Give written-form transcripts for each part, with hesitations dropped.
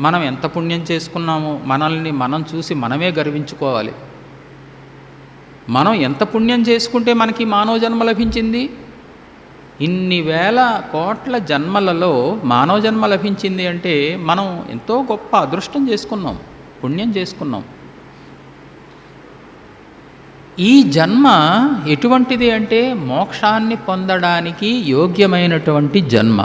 మనం ఎంత పుణ్యం చేసుకున్నామో మనల్ని మనం చూసి మనమే గర్వించుకోవాలి. మనం ఎంత పుణ్యం చేసుకుంటే మనకి మానవ జన్మ లభించింది? ఇన్ని వేల కోట్ల జన్మలలో మానవ జన్మ లభించింది అంటే మనం ఎంతో గొప్ప అదృష్టం చేసుకున్నాం, పుణ్యం చేసుకున్నాం. ఈ జన్మ ఎటువంటిది అంటే మోక్షాన్ని పొందడానికి యోగ్యమైనటువంటి జన్మ,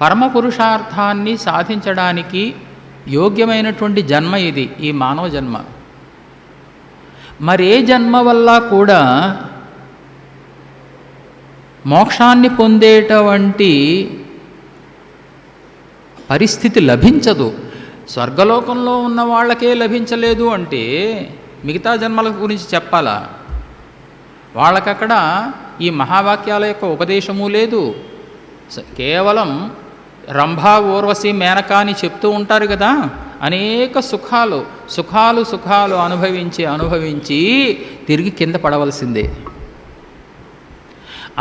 పరమ పురుషార్థాన్ని సాధించడానికి యోగ్యమైనటువంటి జన్మ ఇది, ఈ మానవ జన్మ. మరే జన్మ వల్ల కూడా మోక్షాన్ని పొందేటువంటి పరిస్థితి లభించదు. స్వర్గలోకంలో ఉన్న వాళ్ళకే లభించలేదు అంటే మిగతా జన్మల గురించి చెప్పాలా? వాళ్ళకక్కడ ఈ మహావాక్యాల యొక్క ఉపదేశము లేదు. కేవలం రంభా ఊర్వశి మేనక అని చెప్తూ ఉంటారు కదా, అనేక సుఖాలు సుఖాలు సుఖాలు అనుభవించి తిరిగి కింద పడవలసిందే.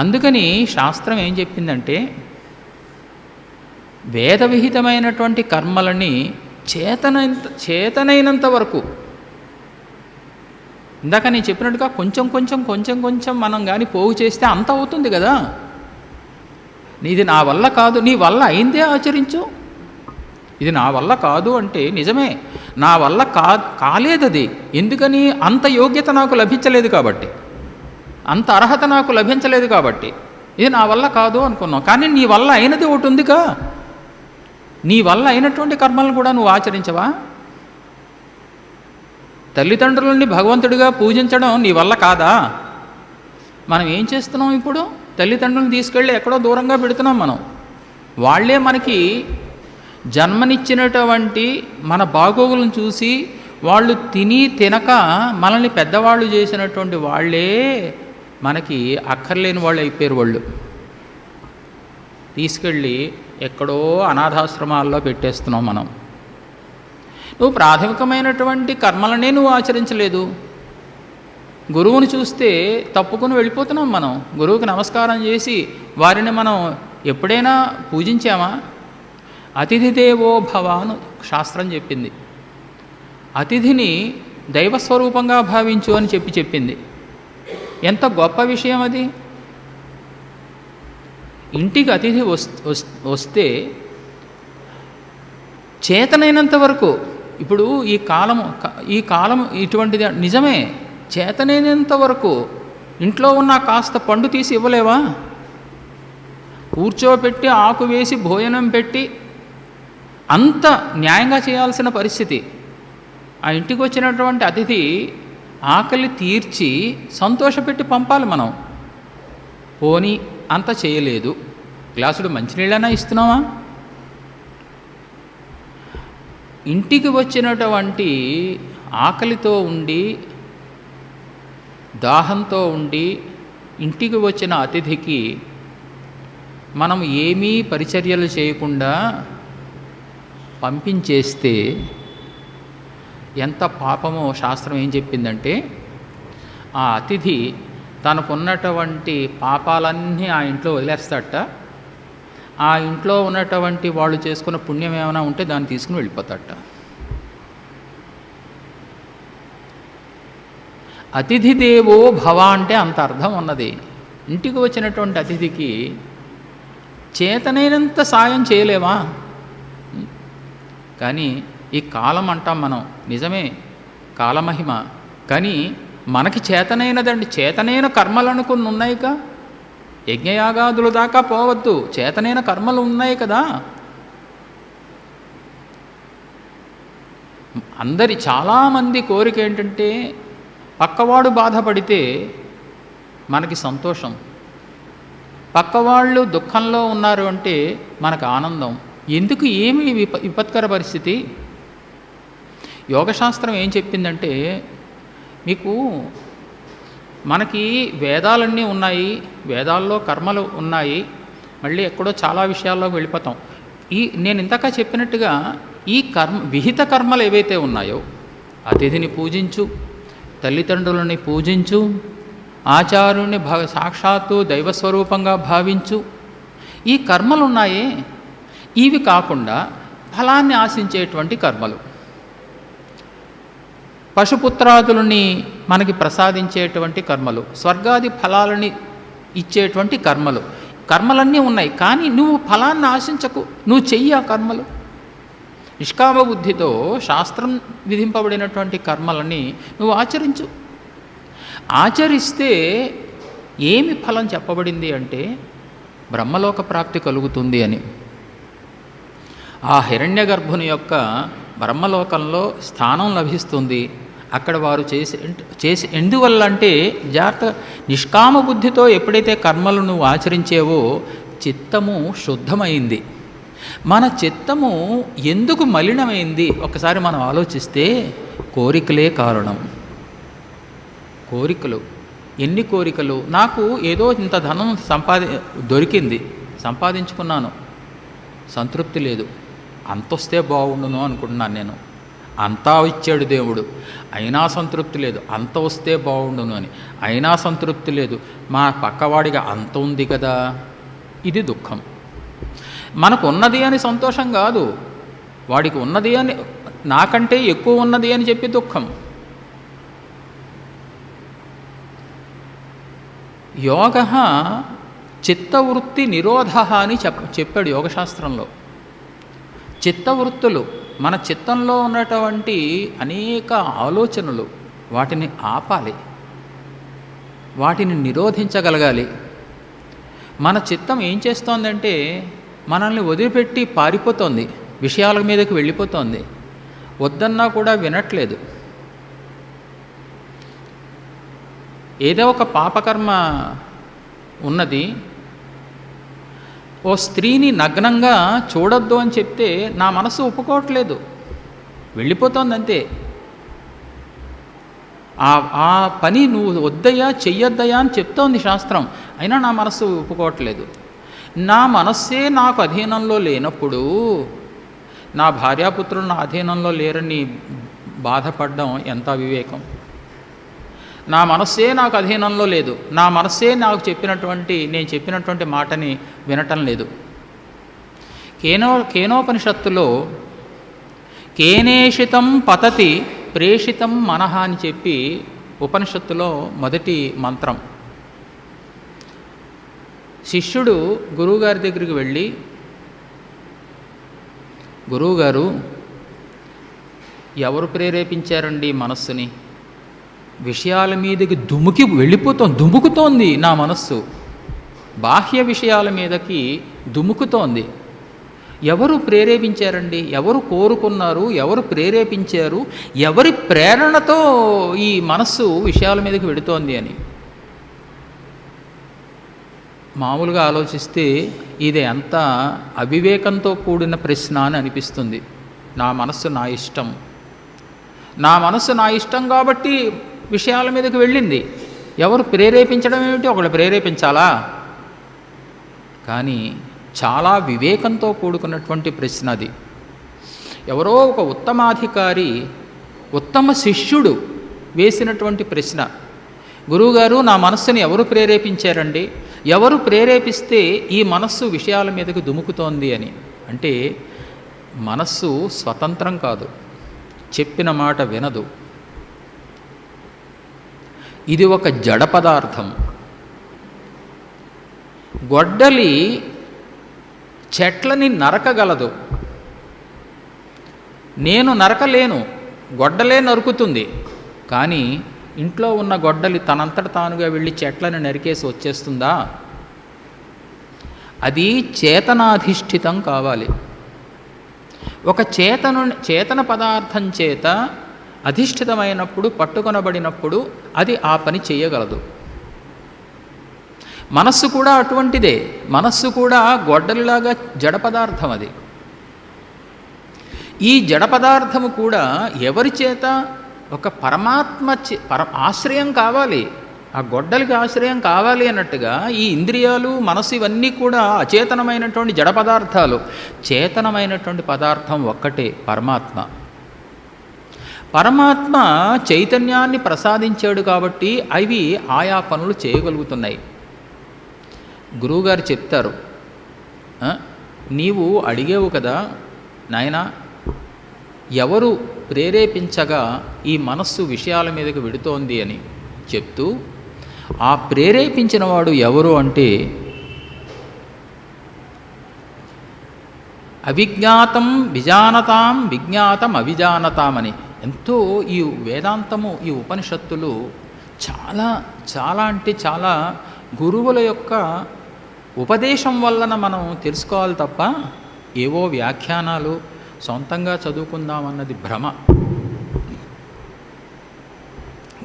అందుకని శాస్త్రం ఏం చెప్పిందంటే వేద విహితమైనటువంటి కర్మలని చేతనైనంత వరకు, ఇందాక నేను చెప్పినట్టుగా కొంచెం మనం కానీ పోగు చేస్తే అంత అవుతుంది కదా. ఇది నా వల్ల కాదు, నీ వల్ల అయిందే ఆచరించు. ఇది నా వల్ల కాదు అంటే నిజమే, నా వల్ల కాలేదది. ఎందుకని? అంత యోగ్యత నాకు లభించలేదు కాబట్టి, అంత అర్హత నాకు లభించలేదు కాబట్టి ఇది నా వల్ల కాదు అనుకున్నావు. కానీ నీ వల్ల అయినది ఒకటి ఉందిగా, నీ వల్ల అయినటువంటి కర్మలను కూడా నువ్వు ఆచరించవా? తల్లిదండ్రులని భగవంతుడిగా పూజించడం నీ వల్ల కాదా? మనం ఏం చేస్తున్నాం ఇప్పుడు? తల్లిదండ్రులను తీసుకెళ్ళి ఎక్కడో దూరంగా పెడుతున్నాం మనం. వాళ్ళే మనకి జన్మనిచ్చినటువంటి మన బాగోగులను చూసి వాళ్ళు తిని తినక మనల్ని పెద్దవాళ్ళు చేసినటువంటి వాళ్ళే మనకి అక్కర్లేని వాళ్ళు అయిపోయారు. వాళ్ళు తీసుకెళ్ళి ఎక్కడో అనాథాశ్రమాల్లో పెట్టేస్తున్నాం మనం. నువ్వు ప్రాథమికమైనటువంటి కర్మలనే నువ్వు ఆచరించలేదు. గురువుని చూస్తే తప్పుకుని వెళ్ళిపోతున్నాం మనం. గురువుకి నమస్కారం చేసి వారిని మనం ఎప్పుడైనా పూజించామా? అతిథి దేవో భవ అని శాస్త్రం చెప్పింది. అతిథిని దైవస్వరూపంగా భావించు అని చెప్పింది. ఎంత గొప్ప విషయం అది. ఇంటికి అతిథి వస్తే చేతనైనంత వరకు, ఇప్పుడు ఈ కాలం ఇటువంటిది నిజమే, చేతనైనంత వరకు ఇంట్లో ఉన్న కాస్త పండు తీసి ఇవ్వలేవా? కూర్చోపెట్టి ఆకు వేసి భోజనం పెట్టి అంత న్యాయంగా చేయాల్సిన పరిస్థితి. ఆ ఇంటికి వచ్చినటువంటి అతిథి ఆకలి తీర్చి సంతోషపెట్టి పంపాలి మనం. పోనీ అంత చేయలేదు, గ్లాసుడు మంచినీళ్ళైనా ఇస్తున్నావా? ఇంటికి వచ్చినటువంటి ఆకలితో ఉండి దాహంతో ఉండి ఇంటికి వచ్చిన అతిథికి మనం ఏమీ పరిచర్యలు చేయకుండా పంపించేస్తే ఎంత పాపమో శాస్త్రం ఏం చెప్పిందంటే, ఆ అతిథి తనకున్నటువంటి పాపాలన్నీ ఆ ఇంట్లో వదిలేస్తాడట. ఆ ఇంట్లో ఉన్నటువంటి వాళ్ళు చేసుకున్న పుణ్యం ఏమైనా ఉంటే దాన్ని తీసుకుని వెళ్ళిపోతాడట. అతిథి దేవో భవ అంటే అంత అర్థం ఉన్నది. ఇంటికి వచ్చినటువంటి అతిథికి చేతనైనంత సాయం చేయలేవా? కానీ ఈ కాలం అంటాం మనం, నిజమే కాలమహిమ. కానీ మనకి చేతనైనదండి, చేతనైన కర్మలు అనుకుని ఉన్నాయిగా. యజ్ఞయాగాదుల దాకా పోవద్దు, చేతనైన కర్మలు ఉన్నాయి కదా. చాలామంది కోరిక ఏంటంటే పక్కవాడు బాధపడితే మనకి సంతోషం, పక్కవాళ్ళు దుఃఖంలో ఉన్నారు అంటే మనకు ఆనందం. ఎందుకు? ఏమి విపత్కర పరిస్థితి? యోగశాస్త్రం ఏం చెప్పిందంటే, మీకు మనకి వేదాలన్నీ ఉన్నాయి, వేదాల్లో కర్మలు ఉన్నాయి, మళ్ళీ ఎక్కడో చాలా విషయాల్లోకి వెళ్ళిపోతాం. నేను ఇంతకా చెప్పినట్టుగా ఈ విహిత కర్మలు ఏవైతే ఉన్నాయో, అతిథిని పూజించు, తల్లిదండ్రులని పూజించు, ఆచార్యుని సాక్షాత్తు దైవస్వరూపంగా భావించు, ఈ కర్మలు ఉన్నాయే, ఇవి కాకుండా ఫలాన్ని ఆశించేటువంటి కర్మలు, పశుపుత్రాదులని మనకి ప్రసాదించేటువంటి కర్మలు, స్వర్గాది ఫలాలని ఇచ్చేటువంటి కర్మలు, కర్మలన్నీ ఉన్నాయి. కానీ నువ్వు ఫలాన్ని ఆశించకు, నువ్వు చెయ్యి ఆ కర్మలు. నిష్కామ బుద్ధితో శాస్త్రం విధింపబడినటువంటి కర్మలని నువ్వు ఆచరించు. ఆచరిస్తే ఏమి ఫలం చెప్పబడింది అంటే బ్రహ్మలోక ప్రాప్తి కలుగుతుంది అని. ఆ హిరణ్య గర్భుని యొక్క బ్రహ్మలోకంలో స్థానం లభిస్తుంది. అక్కడ వారు చేసి ఎందువల్ల అంటే జాగ్రత్త, నిష్కామ బుద్ధితో ఎప్పుడైతే కర్మలు నువ్వు ఆచరించేవో చిత్తము శుద్ధమైంది. మన చిత్తము ఎందుకు మలినమైంది ఒకసారి మనం ఆలోచిస్తే కోరికలే కారణం. కోరికలు, ఎన్ని కోరికలు. నాకు ఏదో ఇంత ధనం దొరికింది, సంపాదించుకున్నాను, సంతృప్తి లేదు. అంతొస్తే బాగుండును అనుకుంటున్నాను నేను. అంతా ఇచ్చాడు దేవుడు, అయినా సంతృప్తి లేదు. అంత వస్తే బాగుండును అని, అయినా సంతృప్తి లేదు. మా పక్కవాడిగా అంత ఉంది కదా, ఇది దుఃఖం. మనకు ఉన్నది అని సంతోషం కాదు, వాడికి ఉన్నది అని, నాకంటే ఎక్కువ ఉన్నది అని చెప్పి దుఃఖం. యోగ చిత్తవృత్తి నిరోధ అని చెప్పాడు యోగశాస్త్రంలో. చిత్తవృత్తులు, మన చిత్తంలో ఉన్నటువంటి అనేక ఆలోచనలు, వాటిని ఆపాలి, వాటిని నిరోధించగలగాలి. మన చిత్తం ఏం చేస్తోందంటే మనల్ని వదిలిపెట్టి పారిపోతోంది, విషయాల మీదకి వెళ్ళిపోతోంది, వద్దన్నా కూడా వినట్లేదు. ఏదో ఒక పాపకర్మ ఉన్నది, ఓ స్త్రీని నగ్నంగా చూడొద్దు అని చెప్తే నా మనసు ఒప్పుకోవట్లేదు, వెళ్ళిపోతోంది అంతే. ఆ పని నువ్వు వద్దయ్యా చెయ్యొద్దయ్యా అని చెప్తోంది శాస్త్రం, అయినా నా మనస్సు ఒప్పుకోవట్లేదు. నా మనస్సే నాకు అధీనంలో లేనప్పుడు, నా భార్యాపుత్రులు నా అధీనంలో లేరని బాధపడడం ఎంత అవివేకం. నా మనస్సే నాకు అధీనంలో లేదు, నా మనస్సే నాకు నేను చెప్పినటువంటి మాటని వినటం లేదు. కేనోపనిషత్తులో కేనేషితం పతతి ప్రేషితం మనః అని చెప్పి ఉపనిషత్తులో మొదటి మంత్రం. శిష్యుడు గురువుగారి దగ్గరికి వెళ్ళి, గురువుగారు ఎవరు ప్రేరేపించారండి మనస్సుని? విషయాల మీదకి దుముకుతోంది నా మనస్సు, బాహ్య విషయాల మీదకి దుముకుతోంది. ఎవరు ప్రేరేపించారండి? ఎవరు కోరుకున్నారు? ఎవరు ప్రేరేపించారు? ఎవరి ప్రేరణతో ఈ మనస్సు విషయాల మీదకి వెడుతోంది అని మామూలుగా ఆలోచిస్తే ఇది ఎంత అవివేకంతో కూడిన ప్రశ్న అని అనిపిస్తుంది. నా మనస్సు నా ఇష్టం, నా మనస్సు నా ఇష్టం కాబట్టి విషయాల మీదకి వెళ్ళింది. ఎవరు ప్రేరేపించడం ఏమిటి? ఒకళ్ళు ప్రేరేపించాలా? కానీ చాలా వివేకంతో కూడుకున్నటువంటి ప్రశ్న అది. ఎవరో ఒక ఉత్తమాధికారి, ఉత్తమ శిష్యుడు వేసినటువంటి ప్రశ్న. గురువుగారు, నా మనస్సుని ఎవరు ప్రేరేపించారండి? ఎవరు ప్రేరేపిస్తే ఈ మనస్సు విషయాల మీదకి దుముకుతోంది అని. అంటే మనస్సు స్వతంత్రం కాదు, చెప్పిన మాట వినదు. ఇది ఒక జడ పదార్థం. గొడ్డలి చెట్లని నరకగలదు, నేను నరకలేను, గొడ్డలే నరుకుతుంది. కానీ ఇంట్లో ఉన్న గొడ్డలి తనంతట తానుగా వెళ్ళి చెట్లను నరికేసి వచ్చేస్తుందా? అది చేతనాధిష్ఠితం కావాలి. ఒక చేతన పదార్థం చేత అధిష్ఠితమైనప్పుడు, పట్టుకొనబడినప్పుడు అది ఆ పని చేయగలదు. మనస్సు కూడా అటువంటిదే. మనస్సు కూడా గొడ్డలిలాగా జడ పదార్థం. అది ఈ జడ పదార్థము కూడా ఎవరి చేత? ఒక పరమాత్మ ఆశ్రయం కావాలి. ఆ గొడ్డలికి ఆశ్రయం కావాలి అన్నట్టుగా ఈ ఇంద్రియాలు, మనసు ఇవన్నీ కూడా అచేతనమైనటువంటి జడ పదార్థాలు. చేతనమైనటువంటి పదార్థం ఒక్కటే, పరమాత్మ. పరమాత్మ చైతన్యాన్ని ప్రసాదించాడు కాబట్టి అవి ఆయా పనులు చేయగలుగుతున్నాయి. గురువుగారు చెప్తారు, నీవు అడిగేవు కదా నాయనా, ఎవరు ప్రేరేపించగా ఈ మనస్సు విషయాల మీదకి వెడుతోంది అని చెప్తూ, ఆ ప్రేరేపించిన వాడు ఎవరు అంటే అవిజ్ఞాతం విజానతాం విజ్ఞాతం అవిజానతామని. ఎంతో ఈ వేదాంతము, ఈ ఉపనిషత్తులు చాలా చాలా అంటే చాలా గురువుల యొక్క ఉపదేశం వలన మనం తెలుసుకోవాలి తప్ప ఏవో వ్యాఖ్యానాలు సొంతంగా చదువుకుందామన్నది భ్రమ.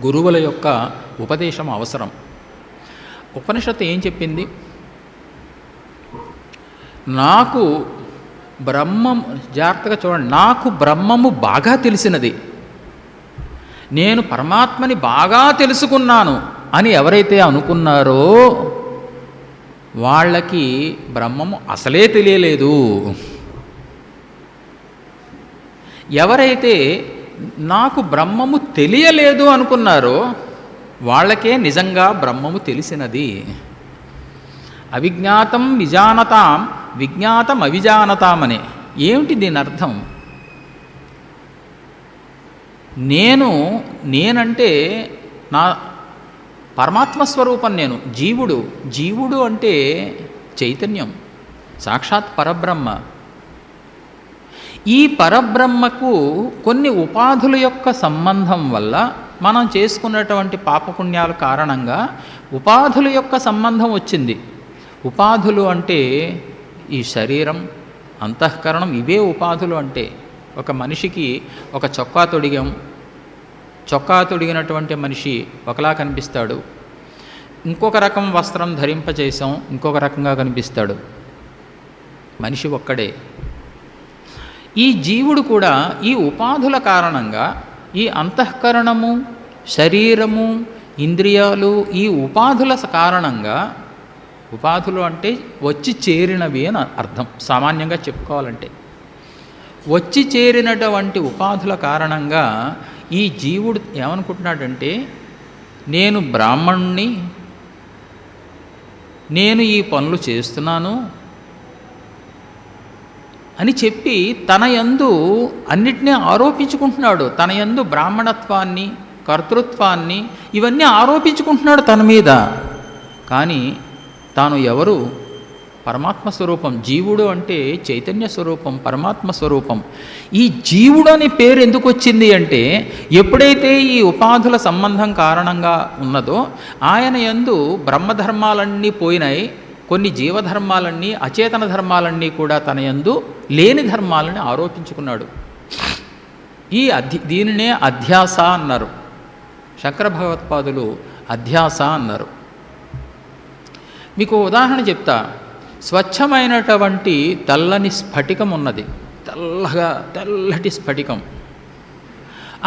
గురువుల యొక్క ఉపదేశం అవసరం. ఉపనిషత్తు ఏం చెప్పింది? నాకు బ్రహ్మం, జాగ్రత్తగా చూడండి, నాకు బ్రహ్మము బాగా తెలిసినది, నేను పరమాత్మని బాగా తెలుసుకున్నాను అని ఎవరైతే అనుకున్నారో వాళ్ళకి బ్రహ్మము అసలే తెలియలేదు. ఎవరైతే నాకు బ్రహ్మము తెలియలేదు అనుకున్నారో వాళ్ళకే నిజంగా బ్రహ్మము తెలిసినది. అవిజ్ఞాతం విజానతాం విజ్ఞాతం అవిజానతామనే. ఏమిటి దీని అర్థం? నేనంటే నా పరమాత్మస్వరూపం, నేను జీవుడు అంటే చైతన్యం, సాక్షాత్ పరబ్రహ్మ. ఈ పరబ్రహ్మకు కొన్ని ఉపాధుల యొక్క సంబంధం వల్ల మనం చేసుకున్నటువంటి పాపపుణ్యాల కారణంగా ఉపాధుల యొక్క సంబంధం వచ్చింది. ఉపాధులు అంటే ఈ శరీరం, అంతఃకరణం, ఇవే ఉపాధులు. అంటే ఒక మనిషికి ఒక చొక్కా తొడిగినటువంటి మనిషి ఒకలా కనిపిస్తాడు, ఇంకొక రకం వస్త్రం ధరింపచేసాం ఇంకొక రకంగా కనిపిస్తాడు. మనిషి ఒక్కడే. ఈ జీవుడు కూడా ఈ ఉపాధుల కారణంగా, ఈ అంతఃకరణము, శరీరము, ఇంద్రియాలు, ఈ ఉపాధుల కారణంగా, ఉపాధులు అంటే వచ్చి చేరినవి అని అర్థం సామాన్యంగా చెప్పుకోవాలంటే, వచ్చి చేరినటువంటి ఉపాధుల కారణంగా ఈ జీవుడు ఏమనుకుంటున్నాడంటే, నేను బ్రాహ్మణుణ్ణి, నేను ఈ పనులు చేస్తున్నాను అని చెప్పి తన యందు అన్నిటినీ ఆరోపించుకుంటున్నాడు. తన యందు బ్రాహ్మణత్వాన్ని, కర్తృత్వాన్ని ఇవన్నీ ఆరోపించుకుంటున్నాడు తన మీద. కానీ తాను ఎవరు? పరమాత్మ స్వరూపం. జీవుడు అంటే చైతన్య స్వరూపం, పరమాత్మ స్వరూపం. ఈ జీవుడు అనే పేరు ఎందుకు వచ్చింది అంటే, ఎప్పుడైతే ఈ ఉపాధుల సంబంధం కారణంగా ఉన్నదో ఆయన యందు బ్రహ్మధర్మాలన్నీ పోయినాయి, కొన్ని జీవధర్మాలన్నీ, అచేతన ధర్మాలన్నీ కూడా తన యందు లేని ధర్మాలని ఆరోపించుకున్నాడు. దీనినే అధ్యాస అన్నారు. శంకర భగవత్పాదులు అధ్యాస అన్నారు. మీకు ఉదాహరణ చెప్తా. స్వచ్ఛమైనటువంటి తెల్లని స్ఫటికం ఉన్నది, తెల్లటి స్ఫటికం.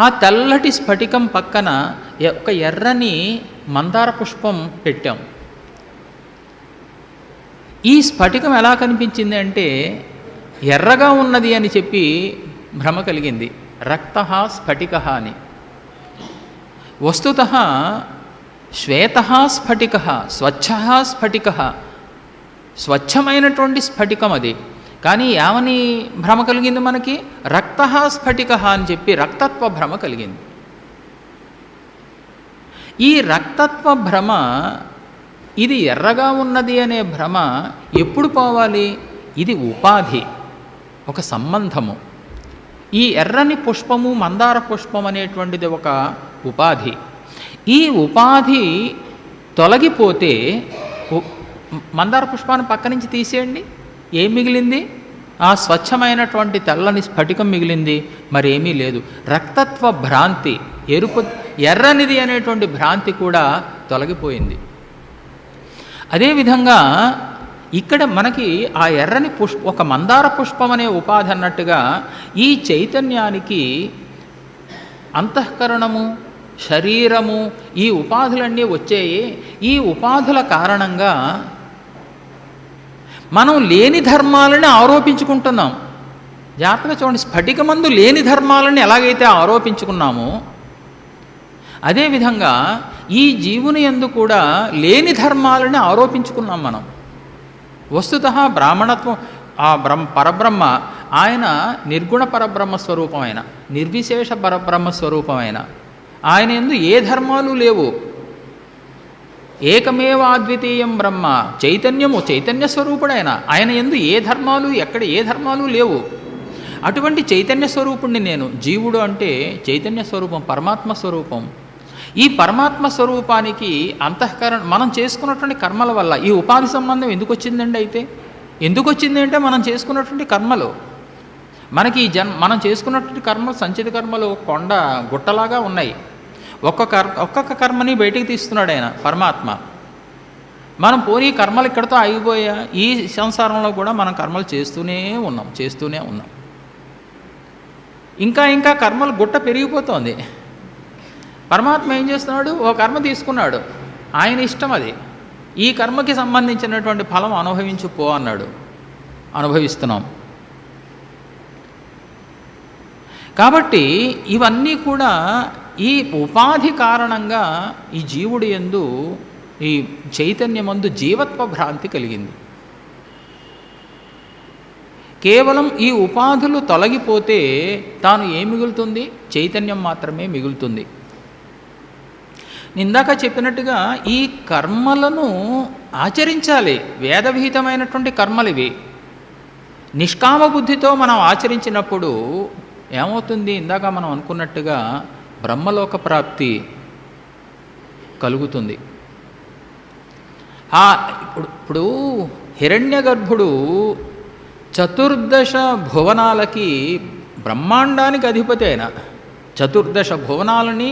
ఆ తెల్లటి స్ఫటికం పక్కన ఒక ఎర్రని మందార పుష్పం పెట్టాం. ఈ స్ఫటికం ఎలా కనిపించింది అంటే ఎర్రగా ఉన్నది అని చెప్పి భ్రమ కలిగింది. రక్తః స్ఫటికః అని. వస్తుతః శ్వేతః స్ఫటికః, స్వచ్ఛః స్ఫటికః, స్వచ్ఛమైనటువంటి స్ఫటికం అది. కానీ ఏమని భ్రమ కలిగింది మనకి? రక్తః స్ఫటికః అని చెప్పి రక్తత్వ భ్రమ కలిగింది. ఈ రక్తత్వ భ్రమ, ఇది ఎర్రగా ఉన్నది అనే భ్రమ ఎప్పుడు పోవాలి? ఇది ఉపాధి, ఒక సంబంధము. ఈ ఎర్రని పుష్పము, మందార పుష్పం అనేటువంటిది ఒక ఉపాధి. ఈ ఉపాధి తొలగిపోతే, మందార పుష్పాన్ని పక్క నుంచి తీసేయండి, ఏం మిగిలింది? ఆ స్వచ్ఛమైనటువంటి తెల్లని స్ఫటికం మిగిలింది, మరేమీ లేదు. రక్తత్వ భ్రాంతి, ఎర్రనిది అనేటువంటి భ్రాంతి కూడా తొలగిపోయింది. అదేవిధంగా ఇక్కడ మనకి ఆ ఎర్రని ఒక మందార పుష్పం అనే ఉపాధి అన్నట్టుగా ఈ చైతన్యానికి అంతఃకరణము, శరీరము, ఈ ఉపాధులన్నీ వచ్చాయి. ఈ ఉపాధుల కారణంగా మనం లేని ధర్మాలని ఆరోపించుకుంటున్నాం. జాగ్రత్తగా చూడండి, స్ఫటికమందు లేని ధర్మాలని ఎలాగైతే ఆరోపించుకున్నామో అదేవిధంగా ఈ జీవుని యందు కూడా లేని ధర్మాలని ఆరోపించుకున్నాం మనం. వస్తుతః బ్రాహ్మణత్వం, ఆ పరబ్రహ్మ ఆయన నిర్గుణ పరబ్రహ్మ స్వరూపమైన, నిర్విశేష పరబ్రహ్మ స్వరూపమైన, ఆయన యందు ఏ ధర్మాలు లేవు. ఏకమేవ అద్వితీయం బ్రహ్మ, చైతన్యము, చైతన్య స్వరూపుడైన ఆయన యందు ఏ ధర్మాలు, ఎక్కడ ఏ ధర్మాలు లేవు. అటువంటి చైతన్య స్వరూపుణ్ణి నేను. జీవుడు అంటే చైతన్య స్వరూపం, పరమాత్మ స్వరూపం. ఈ పరమాత్మ స్వరూపానికి అంతఃకరణ మనం చేసుకున్నటువంటి కర్మల వల్ల ఈ ఉపాధి సంబంధం ఎందుకు వచ్చిందండి? అయితే ఎందుకు వచ్చింది అంటే మనం చేసుకున్నటువంటి కర్మలు, మనకి ఈ మనం చేసుకున్నటువంటి కర్మలు, సంచిత కర్మలు కొండ గుట్టలాగా ఉన్నాయి. ఒక్కొక్క కర్మని బయటికి తీస్తున్నాడు ఆయన పరమాత్మ. మనం పోనీ కర్మలు ఇక్కడితో ఆగిపోయా, ఈ సంసారంలో కూడా మనం కర్మలు చేస్తూనే ఉన్నాం. ఇంకా కర్మలు గుట్ట పెరిగిపోతోంది. పరమాత్మ ఏం చేస్తున్నాడు? ఓ కర్మ తీసుకున్నాడు, ఆయన ఇష్టం అది. ఈ కర్మకి సంబంధించినటువంటి ఫలం అనుభవించుకో అన్నాడు, అనుభవిస్తున్నాం. కాబట్టి ఇవన్నీ కూడా ఈ ఉపాధి కారణంగా ఈ జీవుడి యందు, ఈ చైతన్యమందు జీవత్వ భ్రాంతి కలిగింది. కేవలం ఈ ఉపాధులు తొలగిపోతే తాను ఏం మిగులుతుంది? చైతన్యం మాత్రమే మిగులుతుంది. ఇందాక చెప్పినట్టుగా ఈ కర్మలను ఆచరించాలి. వేదవిహితమైనటువంటి కర్మలు ఇవి. నిష్కామ బుద్ధితో మనం ఆచరించినప్పుడు ఏమవుతుంది? ఇందాక మనం అనుకున్నట్టుగా బ్రహ్మలోక ప్రాప్తి కలుగుతుంది. ఇప్పుడు హిరణ్యగర్భుడు చతుర్దశ భువనాలకి, బ్రహ్మాండానికి అధిపతి అయిన, చతుర్దశ భువనాలని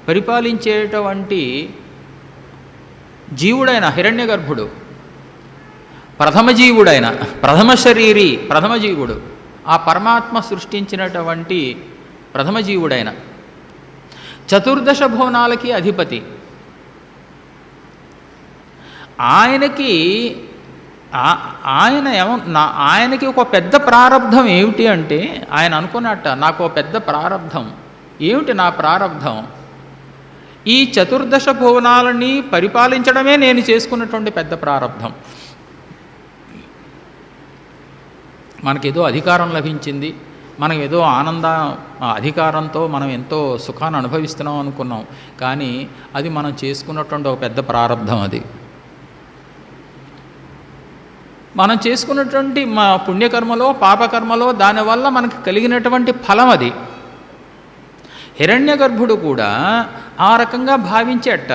పరిపాలించేటువంటి జీవుడైన హిరణ్యగర్భుడు, ప్రథమ జీవుడైన, ప్రథమ శరీరి, ప్రథమ జీవుడు, ఆ పరమాత్మ సృష్టించినటువంటి ప్రథమ జీవుడైన, చతుర్దశ భువనాలకి అధిపతి. ఆయనకి ఒక పెద్ద ప్రారబ్ధం ఏమిటి అంటే, ఆయన అనుకున్నట్ట, నాకు ఒక పెద్ద ప్రారబ్ధం ఏమిటి? నా ప్రారబ్ధం ఈ చతుర్దశ భువనాలని పరిపాలించడమే నేను చేసుకున్నటువంటి పెద్ద ప్రారబ్ధం. మనకేదో అధికారం లభించింది, మనం ఏదో అధికారంతో మనం ఎంతో సుఖాన్ని అనుభవిస్తున్నాం అనుకున్నాం. కానీ అది మనం చేసుకున్నటువంటి ఒక పెద్ద ప్రారబ్ధం. అది మనం చేసుకున్నటువంటి మా పుణ్యకర్మలో, పాపకర్మలో, దానివల్ల మనకు కలిగినటువంటి ఫలం అది. హిరణ్యగర్భుడు కూడా ఆ రకంగా భావించేట,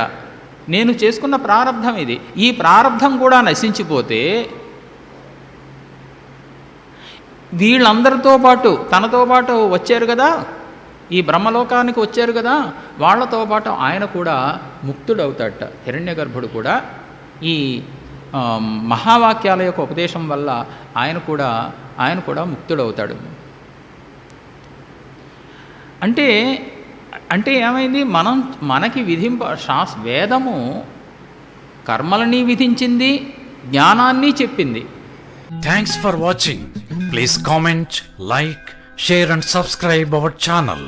నేను చేసుకున్న ప్రారబ్ధం ఇది. ఈ ప్రారబ్ధం కూడా నశించిపోతే వీళ్ళందరితో పాటు, తనతో పాటు వచ్చారు కదా, ఈ బ్రహ్మలోకానికి వచ్చారు కదా, వాళ్ళతో పాటు ఆయన కూడా ముక్తుడవుతాడట. హిరణ్యగర్భుడు కూడా ఈ మహావాక్యాల యొక్క ఉపదేశం వల్ల ఆయన కూడా ముక్తుడవుతాడు. అంటే ఏమైంది? మనకి వేదము కర్మలని విధించింది, జ్ఞానాన్ని చెప్పింది. Thanks for watching. Please comment, like, share and subscribe our channel.